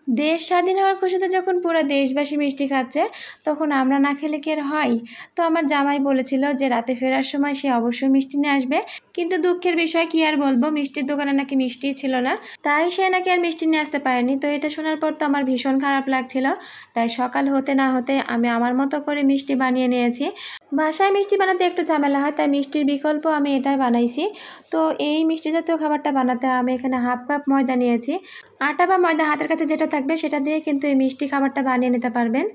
দেশ স্বাধীন হওয়ার খুশিতে যখন পুরো দেশবাসী মিষ্টি খাচ্ছে, তখন আমরা না খেলে কি আর হয়? তো আমার জামাই বলেছিল যে রাতে ফেরার সময় সে অবশ্যই মিষ্টি নিয়ে আসবে। কিন্তু দুঃখের বিষয় কি আর বলবো, মিষ্টির দোকানে নাকি মিষ্টিই ছিল না। তাই সে নাকি আর মিষ্টি নিয়ে আসতে পারেনি। তো এটা শোনার পর তো আমার ভীষণ খারাপ লাগছিল। তাই সকাল হতে না হতে আমি আমার মতো করে মিষ্টি বানিয়ে নিয়েছি। বাসায় মিষ্টি বানাতে একটু ঝামেলা হয়, তাই মিষ্টির বিকল্প আমি এটাই বানাইছি। তো এই মিষ্টি জাতীয় খাবারটা বানাতে আমি এখানে হাফ কাপ ময়দা নিয়েছি। আটা বা ময়দা হাতের কাছে যেটা থাকবে সেটা দিয়ে কিন্তু এই মিষ্টি খাবারটা বানিয়ে নিতে পারবেন।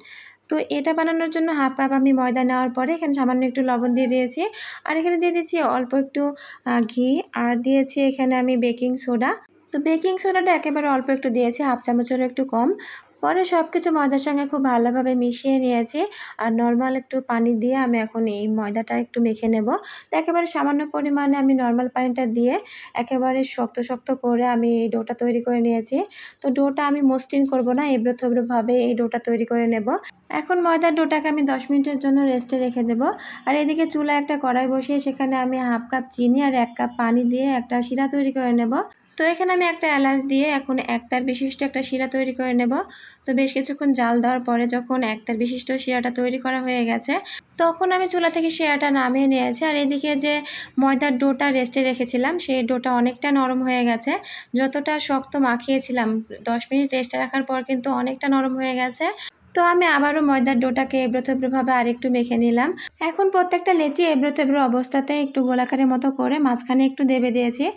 তো এটা বানানোর জন্য হাফ কাপ আমি ময়দা নেওয়ার পরে এখানে সামান্য একটু লবণ দিয়ে দিয়েছি। আর এখানে দিয়ে দিয়েছি অল্প একটু ঘি, আর দিয়েছি এখানে আমি বেকিং সোডা। তো বেকিং সোডাটা একেবারে অল্প একটু দিয়েছি, হাফ চামচেরও একটু কম। পরে সব কিছু ময়দার সঙ্গে খুব ভালোভাবে মিশিয়ে নিয়েছি। আর নর্মাল একটু পানি দিয়ে আমি এখন এই ময়দাটা একটু মেখে নেব। তো একেবারে সামান্য পরিমাণে আমি নর্মাল পানিটা দিয়ে একেবারে শক্ত শক্ত করে আমি এই ডোটা তৈরি করে নিয়েছি। তো ডোটা আমি মসৃণ করব না, এবড়ো থেবড়োভাবে এই ডোটা তৈরি করে নেব। এখন ময়দার ডোটাকে আমি 10 মিনিটের জন্য রেস্টে রেখে দেব। আর এদিকে চুলায় একটা কড়াই বসিয়ে সেখানে আমি হাফ কাপ চিনি আর 1 কাপ পানি দিয়ে একটা শিরা তৈরি করে নেব। তো এখানে আমি একটা এলাচ দিয়ে এখন একতার বিশিষ্ট একটা শিরা তৈরি করে নেব। তো বেশ কিছুক্ষণ জাল দেওয়ার পরে যখন একতার বিশিষ্ট শিরাটা তৈরি করা হয়ে গেছে, তখন আমি চুলা থেকে শিরাটা নামিয়ে নিয়েছি। আর এদিকে যে ময়দার ডোটা রেস্টে রেখেছিলাম, সেই ডোটা অনেকটা নরম হয়ে গেছে। যতটা শক্ত মাখিয়েছিলাম 10 মিনিট রেস্টে রাখার পর কিন্তু অনেকটা নরম হয়ে গেছে। তো আমি আবারও ময়দার ডোটাকে এবড়ো থেবড়োভাবে আরেকটু মেখে নিলাম। এখন প্রত্যেকটা লেচি এবড়ো থেবড়ো অবস্থাতে একটু গোলাকারের মতো করে মাঝখানে একটু দেবে দিয়েছি।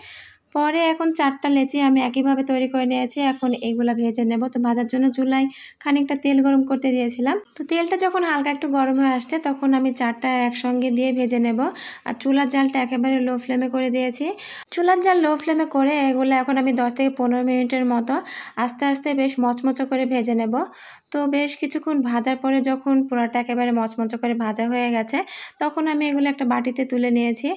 পরে এখন 4টা লেচি আমি একইভাবে তৈরি করে নিয়েছি। এখন এইগুলা ভেজে নেব। তো ভাজার জন্য চুলায় খানিকটা তেল গরম করতে দিয়েছিলাম। তো তেলটা যখন হালকা একটু গরম হয়ে আসছে, তখন আমি 4টা একসঙ্গে দিয়ে ভেজে নেব। আর চুলার জালটা একেবারে লো ফ্লেমে করে দিয়েছি। চুলার জাল লো ফ্লেমে করে এগুলো এখন আমি 10 থেকে 15 মিনিটের মতো আস্তে আস্তে বেশ মচমচে করে ভেজে নেব। তো বেশ কিছুক্ষণ ভাজার পরে যখন পুরাটা একেবারে মচমচে করে ভাজা হয়ে গেছে, তখন আমি এগুলো একটা বাটিতে তুলে নিয়েছি।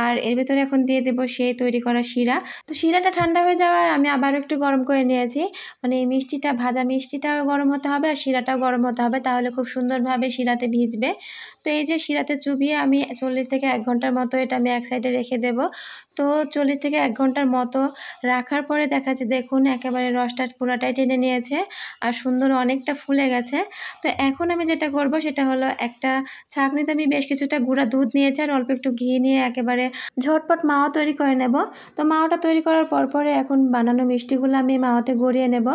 আর এর ভেতরে এখন দিয়ে দেব সেই তৈরি করা শিরা। তো শিরাটা ঠান্ডা হয়ে যাওয়ায় আমি আবারও একটু গরম করে নিয়েছি। মানে এই মিষ্টিটা, ভাজা মিষ্টিটাও গরম হতে হবে আর শিরাটাও গরম হতে হবে, তাহলে খুব সুন্দরভাবে শিরাতে ভিজবে। তো এই যে শিরাতে চুবিয়ে আমি 40 থেকে 1 ঘন্টার মতো এটা আমি এক সাইডে রেখে দেব। তো 40 থেকে 1 ঘন্টার মতো রাখার পরে দেখা যাচ্ছে দেখুন একেবারে রসটা পুরাটাই টেনে নিয়েছে আর সুন্দর অনেকটা ফুলে গেছে। তো এখন আমি যেটা করব সেটা হলো একটা ছাঁকনিতে আমি বেশ কিছুটা গুঁড়া দুধ নিয়েছি আর অল্প একটু ঘি নিয়ে একেবারে ঝটপট মাওয়া তৈরি করে নেব। তো মাওয়াটা তৈরি করার পরে এখন বানানো মিষ্টিগুলো আমি মাওয়াতে গড়িয়ে নেব।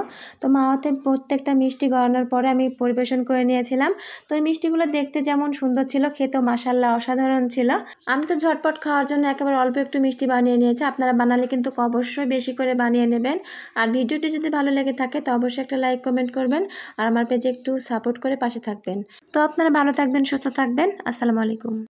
তো মাওয়াতে প্রত্যেকটা মিষ্টি গড়ানোর পরে আমি পরিবেশন করে নিয়েছিলাম। তো এই মিষ্টিগুলো দেখতে যেমন সুন্দর ছিল, খেতেও মাশাআল্লাহ অসাধারণ ছিল। আমি তো ঝটপট খাওয়ার জন্য একেবারে অল্প একটু মিষ্টি বানিয়ে নিয়েছি। আপনারা বানালে কিন্তু অবশ্যই বেশি করে বানিয়ে নেবেন। আর ভিডিওটি যদি ভালো লেগে থাকে তো অবশ্যই একটা লাইক কমেন্ট করবেন আর আমার পেজে একটু সাপোর্ট করে পাশে থাকবেন। তো আপনারা ভালো থাকবেন, সুস্থ থাকবেন। আসসালামু আলাইকুম।